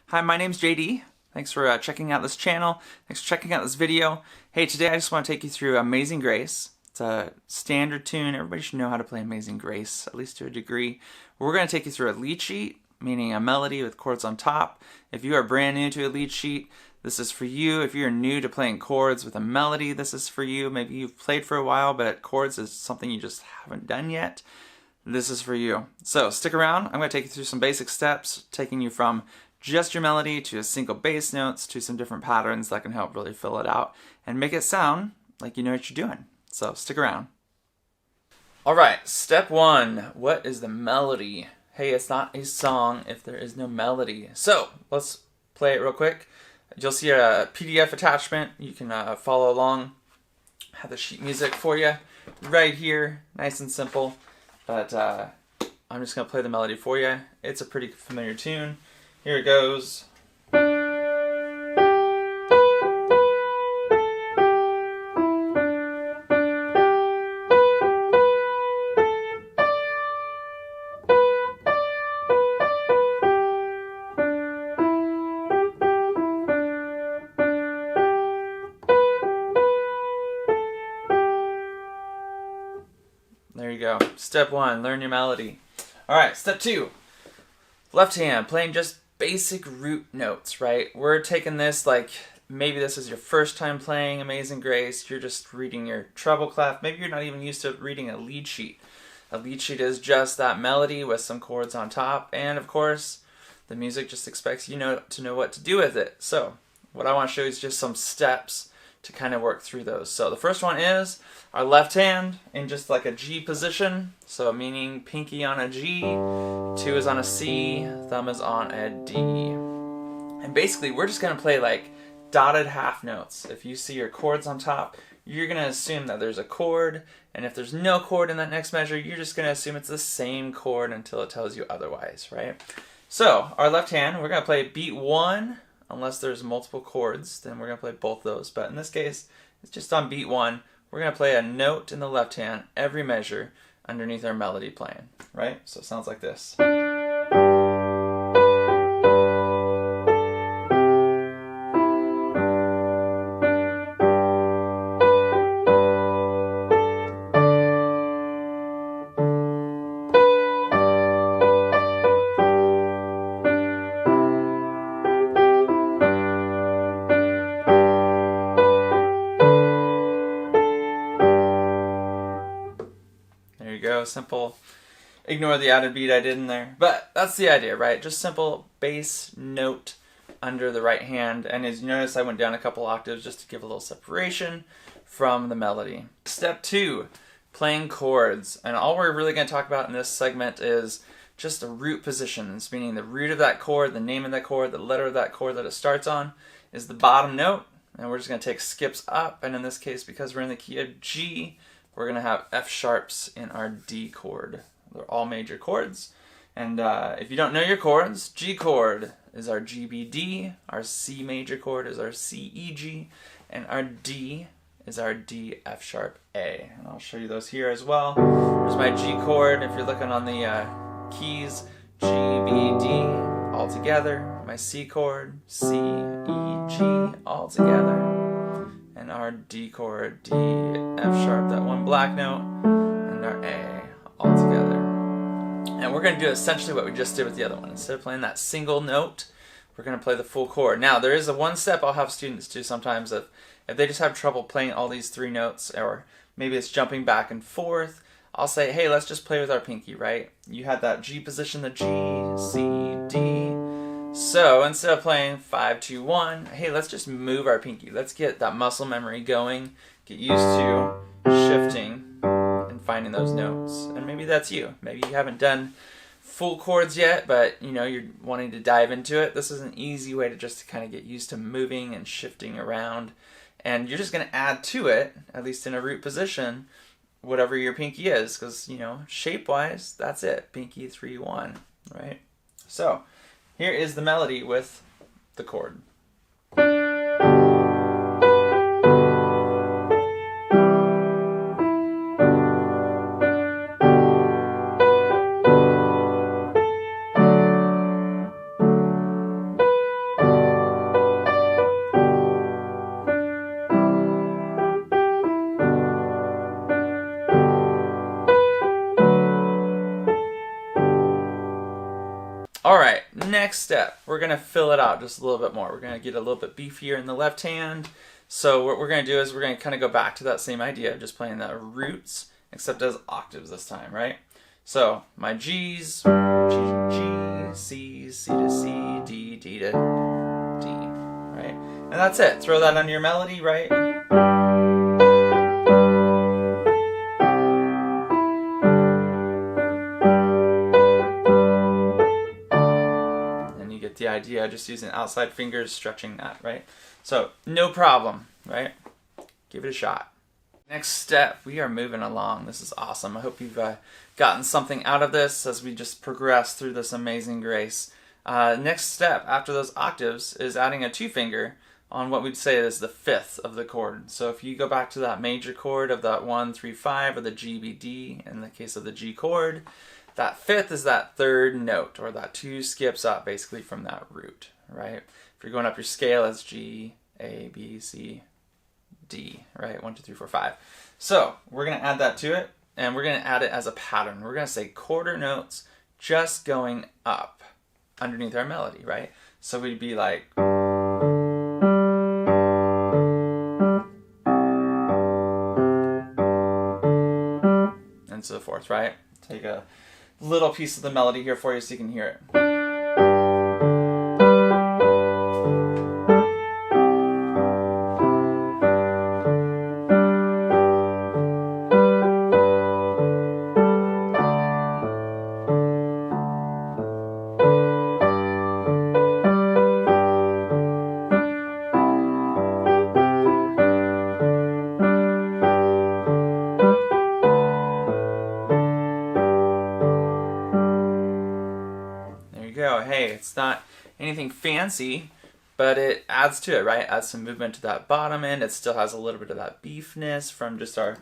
Hi, my name's JD. Thanks for checking out this channel. Thanks for checking out this video. Hey, today I just want to take you through Amazing Grace. It's a standard tune. Everybody should know how to play Amazing Grace, at least to a degree. We're going to take you through a lead sheet, meaning a melody with chords on top. If you are brand new to a lead sheet, this is for you. If you're new to playing chords with a melody, this is for you. Maybe you've played for a while, but chords is something you just haven't done yet. This is for you. So stick around. I'm going to take you through some basic steps, taking you from just your melody to a single bass notes to some different patterns that can help really fill it out and make it sound like you know what you're doing. So stick around. All right, step one. What is the melody? Hey, it's not a song if there is no melody. So let's play it real quick. You'll see a PDF attachment. You can follow along. Have the sheet music for you right here, nice and simple. But I'm just going to play the melody for you. It's a pretty familiar tune. Here it goes. There you go. Step one, learn your melody. All right, step two, left hand, playing just basic root notes, right? We're taking this like maybe this is your first time playing Amazing Grace. You're just reading your treble clef. Maybe you're not even used to reading a lead sheet. A lead sheet is just that melody with some chords on top, and of course, the music just expects you to know what to do with it. So, what I want to show you is just some steps to kind of work through those. So the first one is our left hand in just like a G position, so meaning pinky on a G, 2 is on a C, thumb is on a D. And basically we're just going to play like dotted half notes. If you see your chords on top, you're going to assume that there's a chord, and if there's no chord in that next measure, you're just going to assume it's the same chord until it tells you otherwise, right? So our left hand, we're going to play beat 1. Unless there's multiple chords, then we're going to play both those. But in this case, it's just on beat 1. We're going to play a note in the left hand every measure underneath our melody playing, right? So it sounds like this. Go simple. Ignore the added beat I did in there, but that's the idea, right? Just simple bass note under the right hand, and as you notice I went down a couple octaves just to give a little separation from the melody. Step 2, playing chords, and all we're really going to talk about in this segment is just the root positions, meaning the root of that chord, the name of that chord, the letter of that chord that it starts on is the bottom note, and we're just going to take skips up, and in this case, because we're in the key of G, we're going to have F sharps in our D chord. They're all major chords. And if you don't know your chords, G chord is our G, B, D, our C major chord is our C, E, G, and our D is our D, F sharp, A. And I'll show you those here as well. There's my G chord. If you're looking on the keys, G, B, D, all together. My C chord, C, E, G, all together. And our D chord, D, F sharp, that one black note, and our A all together. And we're going to do essentially what we just did with the other one. Instead of playing that single note, we're going to play the full chord. Now, there is a one step I'll have students do sometimes if they just have trouble playing all these 3 notes, or maybe it's jumping back and forth. I'll say, hey, let's just play with our pinky, right? You had that G position, the G, C, D. So instead of playing 5, 2, 1, hey, let's just move our pinky. Let's get that muscle memory going, get used to shifting and finding those notes. And maybe that's you. Maybe you haven't done full chords yet, but you're wanting to dive into it. This is an easy way to just kind of get used to moving and shifting around. And you're just going to add to it, at least in a root position, whatever your pinky is, because shape-wise, that's it. Pinky 3, 1, right? So here is the melody with the chord. next step, we're going to fill it out just a little bit more. We're going to get a little bit beefier in the left hand. So what we're going to do is we're going to kind of go back to that same idea of just playing the roots, except as octaves this time, right? So my G's, G to G, C's, C to C, D, D to D, right? And that's it. Throw that under your melody, right? And you get the idea, just using outside fingers, stretching that, right? So no problem, right? Give it a shot. Next step, we are moving along. This is awesome. I hope you've gotten something out of this as we just progress through this amazing grace. Next step after those octaves is adding a 2-finger on what we'd say is the 5th of the chord. So if you go back to that major chord of that 1, 3, 5, or the G, B, D, in the case of the G chord, that 5th is that 3rd note, or that 2 skips up basically from that root, right? If you're going up your scale, it's G, A, B, C, D, right? 1, 2, 3, 4, 5. So we're going to add that to it, and we're going to add it as a pattern. We're going to say quarter notes just going up underneath our melody, right? So we'd be like, and so forth, right? Take a little piece of the melody here for you so you can hear it. Hey, it's not anything fancy, but it adds to it, right? Adds some movement to that bottom end. It still has a little bit of that beefness from just our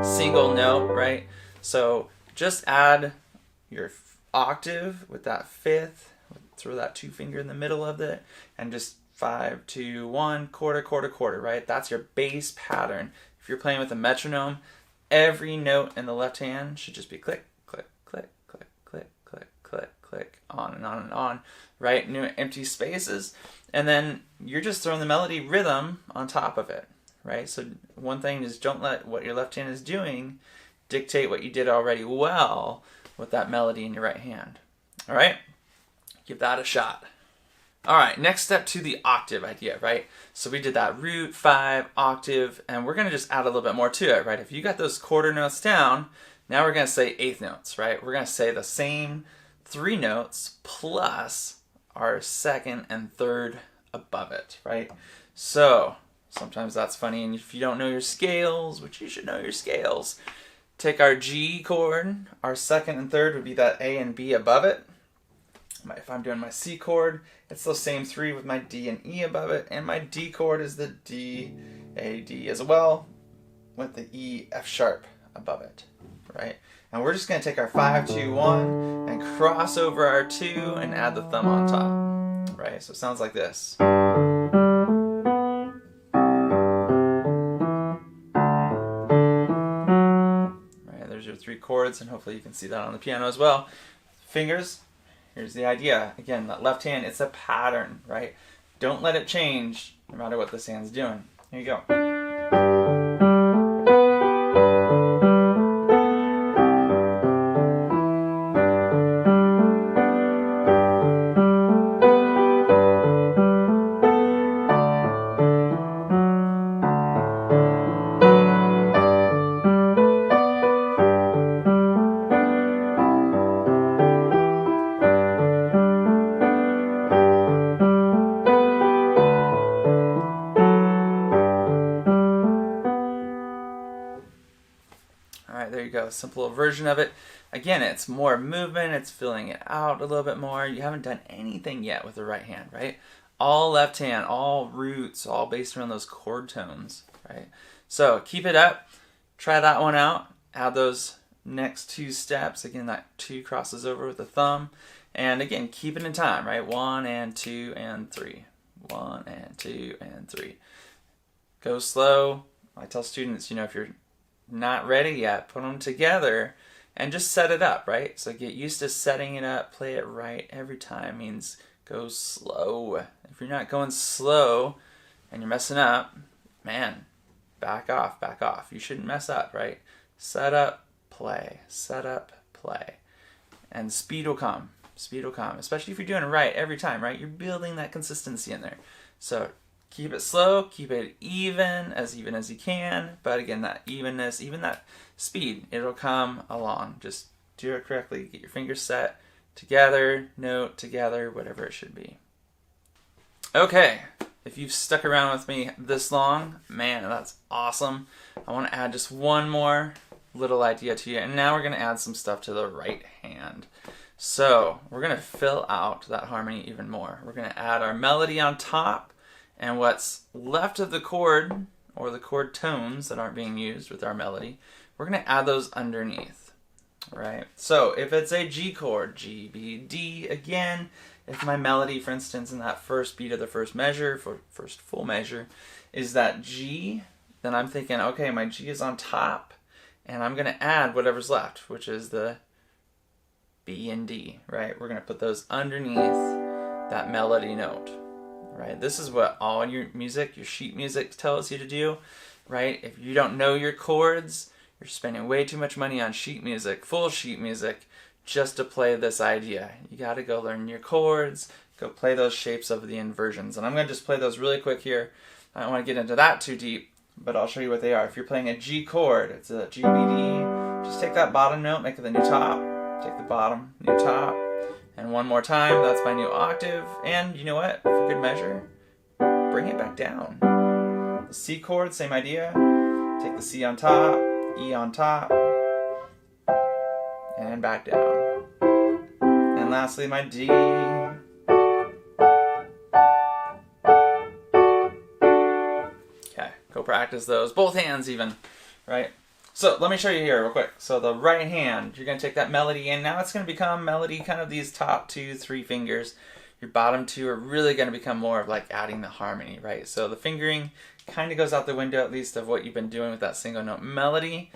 single note, right? So just add your octave with that 5th, throw that 2-finger in the middle of it, and just 5, 2, 1, quarter, quarter, quarter, right? That's your bass pattern. If you're playing with a metronome, every note in the left hand should just be click, click, click, click, click, click, click, click, on and on and on, right? No empty spaces. And then you're just throwing the melody rhythm on top of it, right? So one thing is, don't let what your left hand is doing dictate what you did already well with that melody in your right hand. All right? Give that a shot. All right, next step to the octave idea, right? So we did that root, 5, octave, and we're going to just add a little bit more to it, right? If you got those quarter notes down, now we're going to say 8th notes, right? We're going to say the same 3 notes plus our 2nd and 3rd above it, right? So sometimes that's funny, and if you don't know your scales, which you should know your scales, take our G chord, our 2nd and 3rd would be that A and B above it. If I'm doing my C chord, it's those same 3 with my D and E above it, and my D chord is the D, A, D as well, with the E, F sharp above it, right? And we're just going to take our 5, 2, 1 and cross over our 2 and add the thumb on top, right? So it sounds like this. Right, there's your 3 chords, and hopefully you can see that on the piano as well. Fingers, here's the idea. Again, that left hand, it's a pattern, right? Don't let it change no matter what this hand's doing. Here you go. There you go, a simple version of it. Again, it's more movement, it's filling it out a little bit more. You haven't done anything yet with the right hand, right? All left hand, all roots, all based around those chord tones, right? So keep it up, try that one out, add those next 2 steps. Again, that 2 crosses over with the thumb. And again, keep it in time, right? 1 and 2 and 3. 1 and 2 and 3. Go slow. I tell students, if you're not ready yet, put them together and just set it up, right? So get used to setting it up, play it right every time. Means go slow. If you're not going slow and you're messing up, man, back off, back off. You shouldn't mess up, right? Set up, play, set up, play. And speed will come. Speed will come, especially if you're doing it right every time, right? You're building that consistency in there. So keep it slow, keep it even as you can. But again, that evenness, even that speed, it'll come along. Just do it correctly. Get your fingers set together, note together, whatever it should be. Okay, if you've stuck around with me this long, man, that's awesome. I want to add just one more little idea to you, and now we're going to add some stuff to the right hand. So we're going to fill out that harmony even more. We're going to add our melody on top, and what's left of the chord, or the chord tones that aren't being used with our melody, we're going to add those underneath, right? So if it's a G chord, G, B, D, again, if my melody, for instance, in that first beat of the first measure, first full measure, is that G, then I'm thinking, okay, my G is on top, and I'm going to add whatever's left, which is the B and D, right? We're going to put those underneath that melody note, right? This is what all your music, your sheet music tells you to do, right? If you don't know your chords, you're spending way too much money on sheet music, full sheet music, just to play this idea. You got to go learn your chords, go play those shapes of the inversions. And I'm going to just play those really quick here. I don't want to get into that too deep, but I'll show you what they are. If you're playing a G chord, it's a G, B, D. Just take that bottom note, make it the new top. Take the bottom, new top. And one more time, that's my new octave. And you know what? For good measure, bring it back down. The C chord, same idea. Take the C on top, E on top, and back down. And lastly, my D. Okay, go practice those. Both hands even, right? So let me show you here real quick. So the right hand, you're going to take that melody in. Now it's going to become melody, kind of these top 2, 3 fingers. Your bottom 2 are really going to become more of like adding the harmony, right? So the fingering kind of goes out the window, at least of what you've been doing with that single note melody.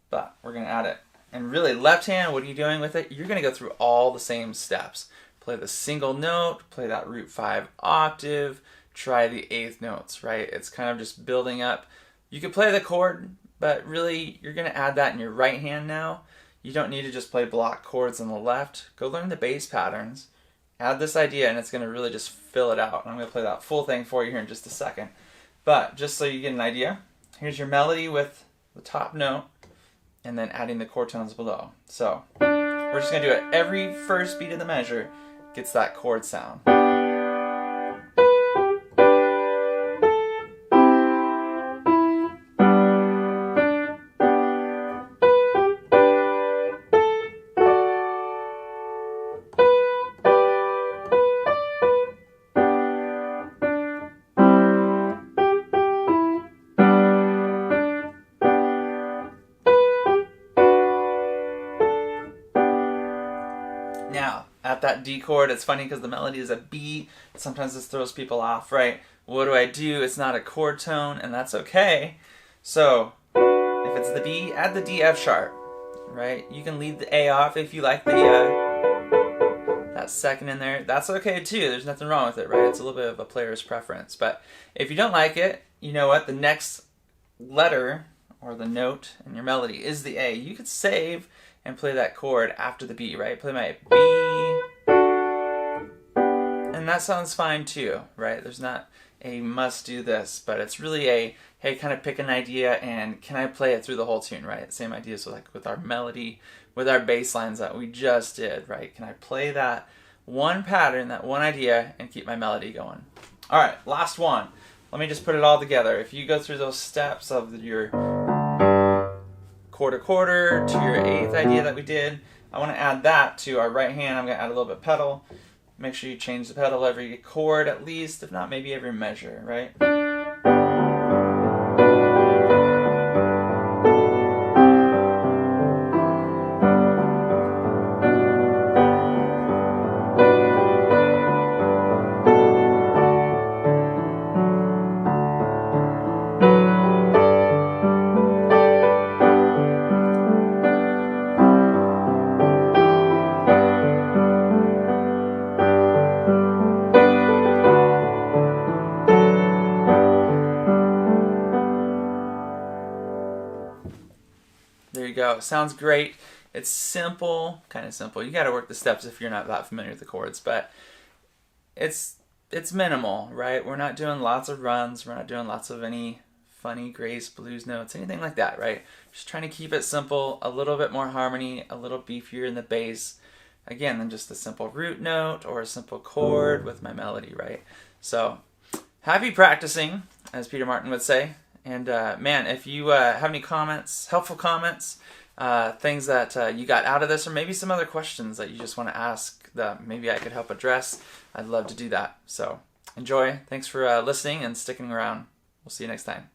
But we're going to add it. And really, left hand, what are you doing with it? You're going to go through all the same steps. Play the single note, play that root 5 octave, try the 8th notes, right? It's kind of just building up. You could play the chord, but really, you're going to add that in your right hand now. You don't need to just play block chords on the left. Go learn the bass patterns. Add this idea, and it's going to really just fill it out. And I'm going to play that full thing for you here in just a second. But just so you get an idea, here's your melody with the top note, and then adding the chord tones below. So we're just going to do it. Every first beat of the measure gets that chord sound. Now, at that D chord, it's funny because the melody is a B. Sometimes this throws people off, right? What do? It's not a chord tone, and that's okay. So, if it's the B, add the D F sharp, right? You can leave the A off if you like that second in there. That's okay too. There's nothing wrong with it, right? It's a little bit of a player's preference. But if you don't like it, you know what? The next letter or the note in your melody is the A. You could save and play that chord after the B, right? Play my B, and that sounds fine too, right? There's not a must do this, but it's really a, hey, kind of pick an idea and can I play it through the whole tune, right? Same idea, so like with our melody, with our bass lines that we just did, right? Can I play that one pattern, that one idea, and keep my melody going? All right, last one. Let me just put it all together. If you go through those steps of your quarter to your 8th idea that we did, I want to add that to our right hand. I'm going to add a little bit of pedal. Make sure you change the pedal every chord at least, if not maybe every measure, right? you go. It sounds great. It's simple, kind of simple. You got to work the steps if you're not that familiar with the chords, but it's minimal, right? We're not doing lots of runs. We're not doing lots of any funny grace blues notes, anything like that, right? Just trying to keep it simple, a little bit more harmony, a little beefier in the bass, again, than just a simple root note or a simple chord with my melody, right? So happy practicing, as Peter Martin would say. And man, if you have any comments, helpful comments, things that you got out of this, or maybe some other questions that you just want to ask that maybe I could help address, I'd love to do that. So enjoy. Thanks for listening and sticking around. We'll see you next time.